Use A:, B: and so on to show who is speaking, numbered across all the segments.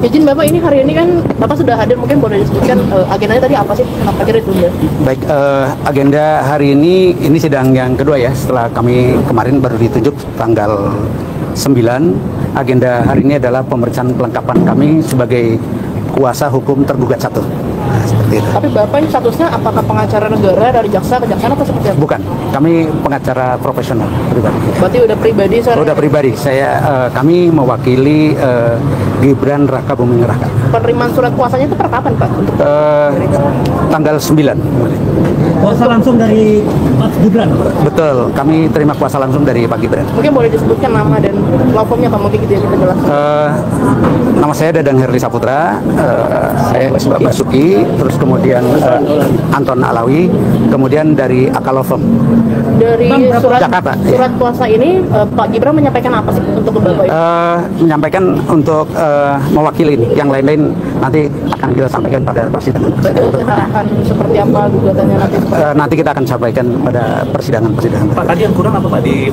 A: Izin Bapak, ini hari ini kan Bapak sudah hadir, mungkin boleh disebutkan agendanya tadi apa sih? Kenapa kira ditunda?
B: Baik, agenda hari ini sidang yang kedua ya, setelah kami kemarin baru ditunjuk tanggal 9. Agenda hari ini adalah pemeriksaan kelengkapan kami sebagai kuasa hukum tergugat 1. Nah, seperti itu.
A: Tapi Bapak ini statusnya apakah pengacara negara dari jaksa ke jaksa atau seperti apa?
B: Bukan, kami pengacara profesional pribadi.
A: Berarti udah pribadi?
B: Udah pribadi, kami mewakili Gibran Raka Buming Raka.
A: Penerimaan surat kuasanya itu per kapan Pak?
B: Tanggal 9.
C: Kuasa langsung dari Mas Gibran?
B: Betul, kami terima kuasa langsung dari Pak Gibran.
A: Mungkin boleh disebutkan nama dan law firmnya Pak, mungkin gitu ya kita jelaskan.
B: Nama saya Dadang Herli Saputra, saya Basuki, terus kemudian Anton Alawi, kemudian dari Akal Law Firm.
A: Dari surat
B: Jakarta,
A: surat kuasa ini Pak Gibran menyampaikan apa sih untuk Bapak?
B: Menyampaikan untuk mewakili ini, yang lain-lain nanti akan kita sampaikan pada persidangan.
A: Akan seperti apa gugatannya nanti?
B: Nanti kita akan sampaikan pada persidangan-persidangan.
D: Pak, tadi yang kurang apa Pak di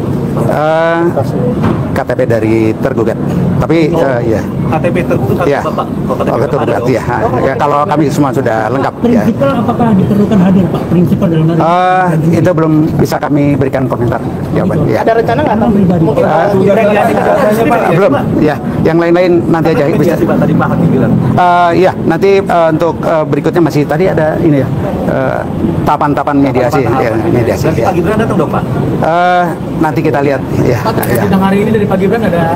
B: KTP dari tergugat. Tapi ya.
D: KTP tergugat
B: Ya.
D: Bapak?
B: Tergugat ya. Ya. Kalau kami semua sudah lengkap. Ya.
C: Prinsipal apakah diperlukan hadir Pak? Prinsipal dalam hari
B: Itu belum bisa kami berikan komentar. Jawaban. Ya.
A: Ada rencana nggak Pak? Mungkin
B: Belum. Ya. Yang lain-lain nanti aja bisa.
D: Pak, tadi Pak Hakim bilang.
B: Ya, nanti untuk berikutnya masih tadi ada ini ya. Tahapan-tahapan mediasi. Ya, mediasi.
D: Nanti
B: Ya.
D: Pak Gibran datang dong Pak?
B: Nanti kita lihat ya. Ya.
D: Sidang hari ini dari Pak Gibran ada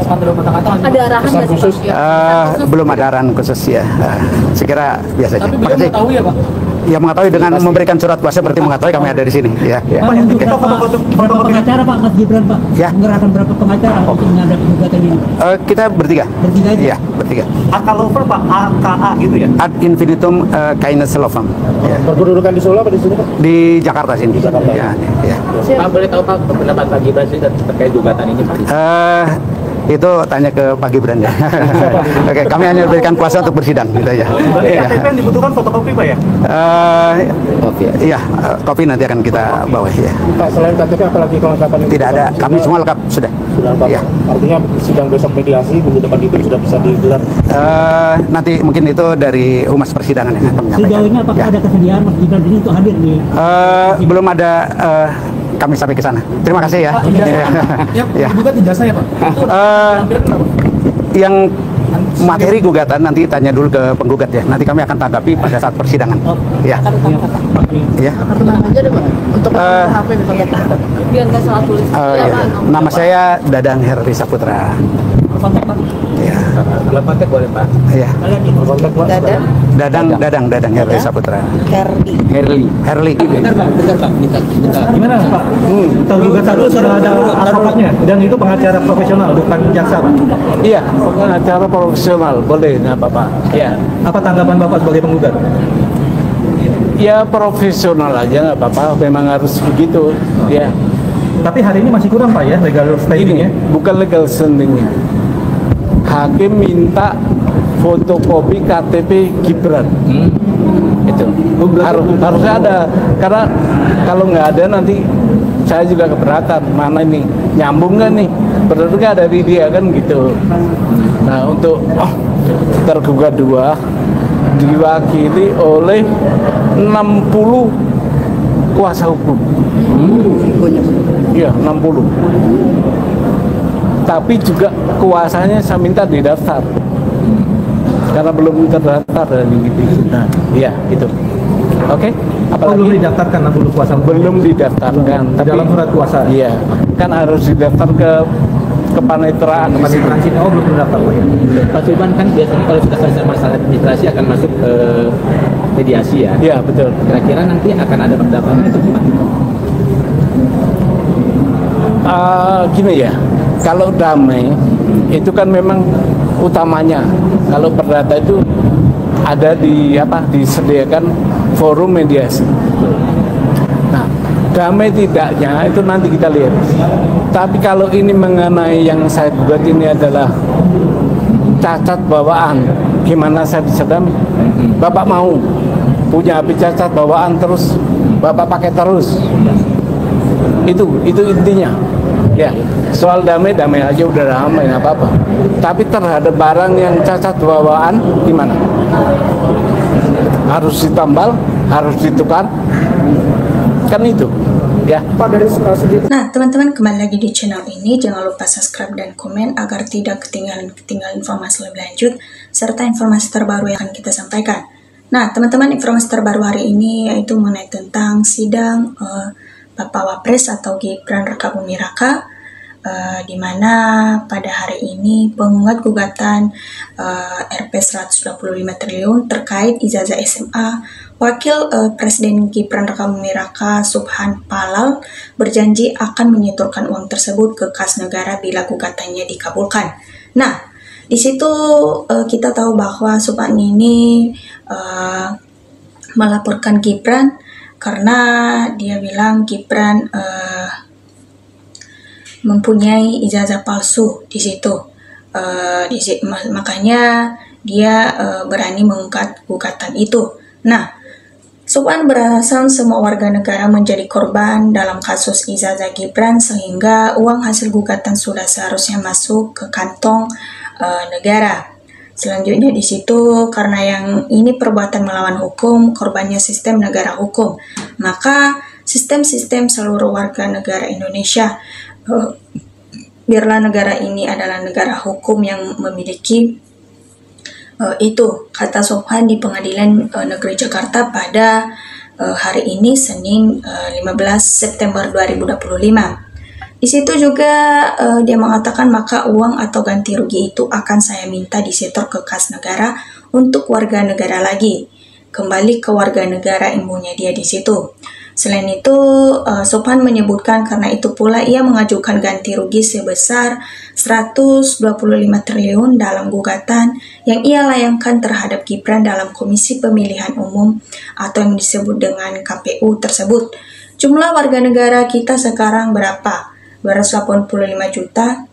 D: kata-kata?
A: ada arahan nggak sih Pak?
B: Belum ada arahan khusus ya. Saya kira biasa aja.
D: Tapi beliau mengetahui ya Pak?
B: Ya, mengetahui dengan memberikan surat kuasa berarti mengetahui kami ada di sini. Ya. Ya.
C: Pak, untuk
B: Oke.
C: berapa pengacara Pak Mas Gibran Pak?
B: Ya.
C: Mengerahkan berapa pengacara untuk menghadapi gugatan ini?
B: Kita bertiga.
C: Bertiga aja?
B: Ya, bertiga.
D: Akal Law Firm Pak, AKA gitu ya?
B: Ad infinitum kindness law firm. Ya.
E: Berkedudukan di Solo apa di sini Pak?
B: Di Jakarta sini.
E: Jakarta.
B: Ya, ya.
F: Pak, boleh tahu Pak pendapat Pak Gibran sih terkait gugatan ini Pak?
B: Itu tanya ke Pak Gibran ya. Oke, kami hanya berikan kuasa untuk bersidang gitu ya.
D: Berarti KTP yang dibutuhkan fotokopi Pak ya?
B: Iya, kopi nanti akan kita bawa ya.
E: Pak, selain KTP apalagi kelengkapan yang
B: Tidak ada, kami semua lengkap sudah.
E: sudah lengkap?
B: Ya.
E: Artinya sidang besok mediasi minggu depan itu sudah bisa digelar?
B: Nanti mungkin itu dari humas persidangan yang akan menyampaikan.
C: Sejauh ini apakah
B: Ya.
C: ada kesediaan Mas Gibran ini untuk hadir di?
B: Belum ada. Kami sampai ke sana. Terima kasih ya. Ya.
D: Gugat ijazah ya Pak?
B: Yang materi gugatan nanti tanya dulu ke penggugat ya. Nanti kami akan tanggapi pada saat persidangan. Ya. Ya.
A: Tenang aja deh Pak. Untuk HP misalnya. Biar nggak salah tulis.
B: Ya. Nama saya Dadang Herli Saputra. Ya.
F: Belum kontak boleh Pak?
B: Ya.
E: Kontak Pak?
B: Dadang Herli Saputra.
A: Herli.
B: Herli.
F: Bentar Pak.
D: Gimana Pak? Tergugat satu sudah ada advokatnya dan itu pengacara profesional bukan jaksa Pak?
G: Iya, pengacara profesional boleh, nggak apa-apa. Ya,
D: Apa tanggapan Bapak sebagai penggugat?
G: ya profesional aja nggak apa-apa. Memang harus begitu. Ya,
D: Tapi hari ini masih kurang Pak ya legal standing ya?
G: ini bukan legal standing. Hakim minta fotokopi KTP Gibran. Itu harusnya ada, karena kalau nggak ada nanti saya juga keberatan. Mana ini nyambung nggak nih? Berarti nggak dari dia kan gitu. Nah, untuk tergugat 2 diwakili oleh 60 kuasa hukum. Iya, 60. Tapi juga kuasanya saya minta didaftar. Karena belum terdaftar dan gitu. Nah, iya itu. Oke.
D: Belum didaftarkan 60 kuasa hukum?
G: Belum didaftarkan.
D: Di dalam surat kuasa?
G: Iya. Kan harus didaftar ke kepaniteraan.
D: Kepaniteraan sini, belum terdaftar Pak ya?
F: Pak Firman kan biasanya kalau sudah selesai masalah administrasi akan masuk ke mediasi ya?
G: Iya, betul.
F: Kira-kira nanti akan ada pendaftaran itu Pak?
G: Gini ya, kalau damai itu kan memang utamanya. Kalau perdata itu ada disediakan forum mediasi. Nah, damai tidaknya itu nanti kita lihat. Tapi kalau ini mengenai yang saya buat ini adalah cacat bawaan, gimana saya bisa damai? Bapak mau punya cacat bawaan terus Bapak pakai terus. Itu intinya. Ya, soal damai aja udah damai, nggak apa-apa. Tapi terhadap barang yang cacat bawaan gimana? Harus ditambal, harus ditukar, kan itu. Ya.
H: Nah, teman-teman, kembali lagi di channel ini. Jangan lupa subscribe dan komen agar tidak ketinggalan informasi lebih lanjut serta informasi terbaru yang akan kita sampaikan. Nah, teman-teman, informasi terbaru hari ini yaitu mengenai tentang sidang Bapak Wapres atau Gibran Rakabuming Raka, di mana pada hari ini penggugat gugatan Rp 125 triliun terkait ijazah SMA Wakil Presiden Gibran Rakabuming Raka Subhan Palal berjanji akan menyetorkan uang tersebut ke kas negara bila gugatannya dikabulkan. Nah, di situ kita tahu bahwa Subhan ini melaporkan Gibran karena dia bilang Gibran mempunyai ijazah palsu di situ. Makanya dia berani mengangkat gugatan itu. Nah, Subhan beralasan semua warga negara menjadi korban dalam kasus ijazah Gibran sehingga uang hasil gugatan sudah seharusnya masuk ke kantong negara. Selanjutnya di situ karena yang ini perbuatan melawan hukum, korbannya sistem negara hukum. Maka sistem-sistem seluruh warga negara Indonesia, biarlah negara ini adalah negara hukum yang memiliki itu, kata Subhan di Pengadilan Negeri Jakarta pada hari ini Senin 15 September 2025. Di situ juga dia mengatakan maka uang atau ganti rugi itu akan saya minta disetor ke kas negara untuk warga negara lagi, kembali ke warga negara ilmunya dia di situ. Selain itu, Subhan menyebutkan karena itu pula ia mengajukan ganti rugi sebesar 125 triliun dalam gugatan yang ia layangkan terhadap Gibran dalam Komisi Pemilihan Umum atau yang disebut dengan KPU tersebut. Jumlah warga negara kita sekarang berapa? 285 juta,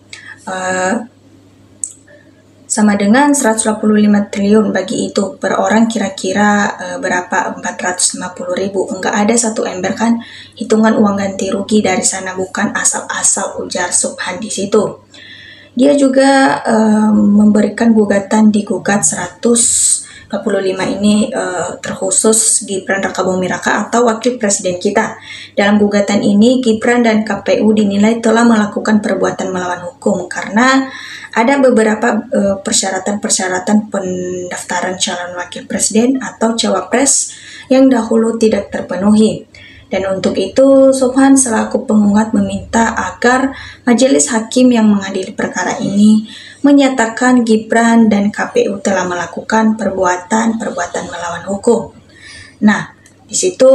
H: sama dengan 185 triliun bagi itu. Per orang kira-kira berapa? 450.000. Enggak ada satu ember kan hitungan uang ganti rugi dari sana, bukan asal-asal, ujar Subhan di situ. Dia juga memberikan gugatan digugat 125 ini terkhusus Gibran Rakabuming Raka atau wakil presiden kita. Dalam gugatan ini Gibran dan KPU dinilai telah melakukan perbuatan melawan hukum karena ada beberapa persyaratan-persyaratan pendaftaran calon wakil presiden atau cawapres yang dahulu tidak terpenuhi. Dan untuk itu, Subhan selaku penggugat meminta agar majelis hakim yang mengadili perkara ini menyatakan Gibran dan KPU telah melakukan perbuatan melawan hukum. Nah, di situ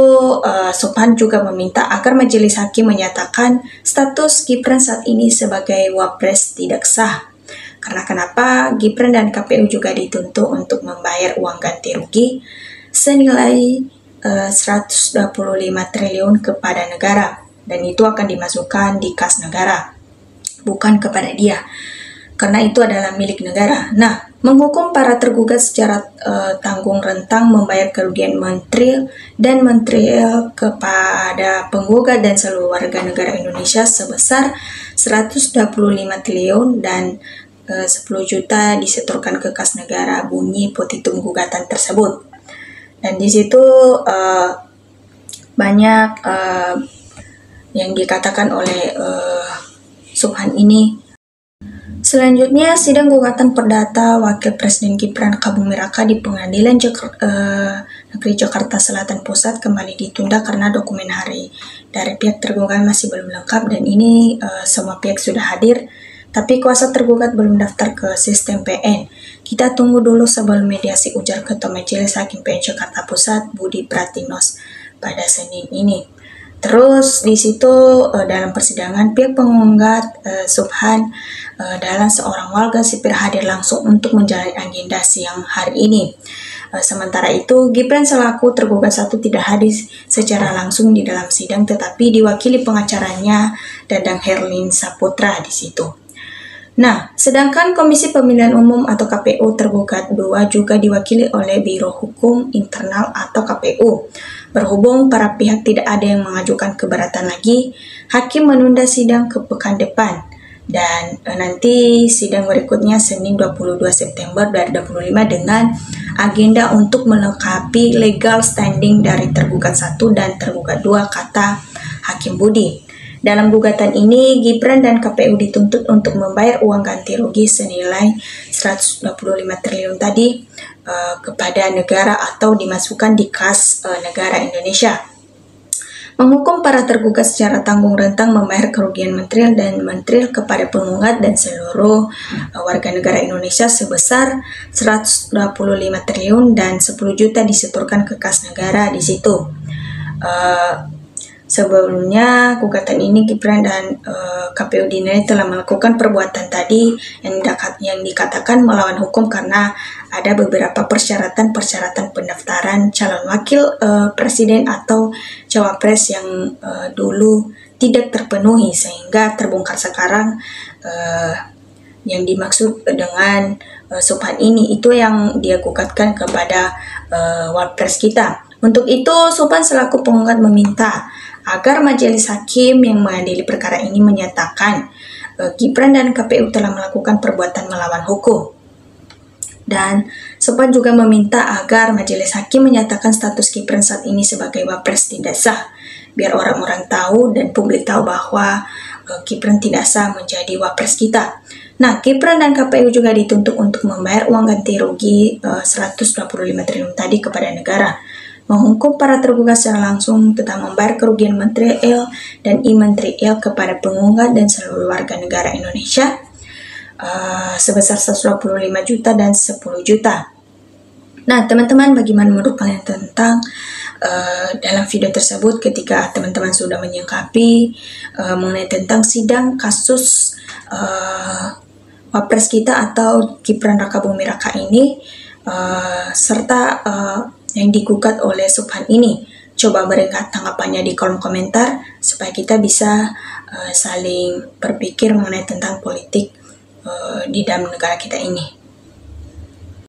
H: Subhan juga meminta agar majelis hakim menyatakan status Gibran saat ini sebagai wapres tidak sah. Karena kenapa? Gibran dan KPU juga dituntut untuk membayar uang ganti rugi senilai 125 triliun kepada negara, dan itu akan dimasukkan di kas negara, bukan kepada dia, karena itu adalah milik negara. Nah, menghukum para tergugat secara tanggung rentang membayar kerugian material dan material kepada penggugat dan seluruh warga negara Indonesia sebesar 125 triliun dan 10 juta disetorkan ke kas negara, bunyi petitum gugatan tersebut. Dan di situ banyak yang dikatakan oleh Subhan ini. Selanjutnya, sidang gugatan perdata Wakil Presiden Gibran Rakabuming Raka di Pengadilan Negeri Jakarta Selatan Pusat kembali ditunda karena dokumen hari dari pihak tergugat masih belum lengkap, dan ini semua pihak sudah hadir, tapi kuasa tergugat belum daftar ke sistem PN. Kita tunggu dulu sebelum mediasi, ujar Ketua Majelis Hakim PN Jakarta Pusat Budi Pratinos pada Senin ini. Terus di situ dalam persidangan pihak penggugat Subhan dalam seorang warga sipil hadir langsung untuk menjalani agenda siang hari ini. Sementara itu, Gibran selaku tergugat satu tidak hadir secara langsung di dalam sidang, tetapi diwakili pengacaranya Dadang Herlin Saputra di situ. Nah, sedangkan Komisi Pemilihan Umum atau KPU tergugat 2 juga diwakili oleh Biro Hukum Internal atau KPU. Berhubung para pihak tidak ada yang mengajukan keberatan lagi, hakim menunda sidang ke pekan depan. Dan nanti sidang berikutnya Senin 22 September 2025 dengan agenda untuk melengkapi legal standing dari tergugat 1 dan tergugat 2, kata Hakim Budi. Dalam gugatan ini, Gibran dan KPU dituntut untuk membayar uang ganti rugi senilai 125 triliun tadi kepada negara atau dimasukkan di kas negara Indonesia. Menghukum para tergugat secara tanggung rentang membayar kerugian material dan mentiril kepada penggugat dan seluruh warga negara Indonesia sebesar 125 triliun dan 10 juta disetorkan ke kas negara di situ. Sebelumnya, gugatan ini Gibran dan KPU dinilai telah melakukan perbuatan tadi yang dikatakan melawan hukum karena ada beberapa persyaratan pendaftaran calon wakil presiden atau cawapres yang dulu tidak terpenuhi sehingga terbongkar sekarang. Yang dimaksud dengan Subhan ini itu yang dia gugatkan kepada wapres kita. Untuk itu, Subhan selaku penggugat meminta agar majelis hakim yang mengadili perkara ini menyatakan Gibran dan KPU telah melakukan perbuatan melawan hukum. Dan Subhan juga meminta agar majelis hakim menyatakan status Gibran saat ini sebagai wapres tidak sah, biar orang-orang tahu dan publik tahu bahwa Gibran tidak sah menjadi wapres kita. Nah, Gibran dan KPU juga dituntut untuk membayar uang ganti rugi 125 triliun tadi kepada negara. Menghukum para tergugat secara langsung tentang membayar kerugian material dan imaterial kepada penggugat dan seluruh warga negara Indonesia sebesar 125 juta dan 10 juta. Nah, teman-teman, bagaimana menurut kalian tentang dalam video tersebut ketika teman-teman sudah menyingkapi mengenai tentang sidang kasus wapres kita atau Gibran Rakabuming Raka ini serta yang digugat oleh Subhan ini. Coba berikan tanggapannya di kolom komentar supaya kita bisa saling berpikir mengenai tentang politik di dalam negara kita ini.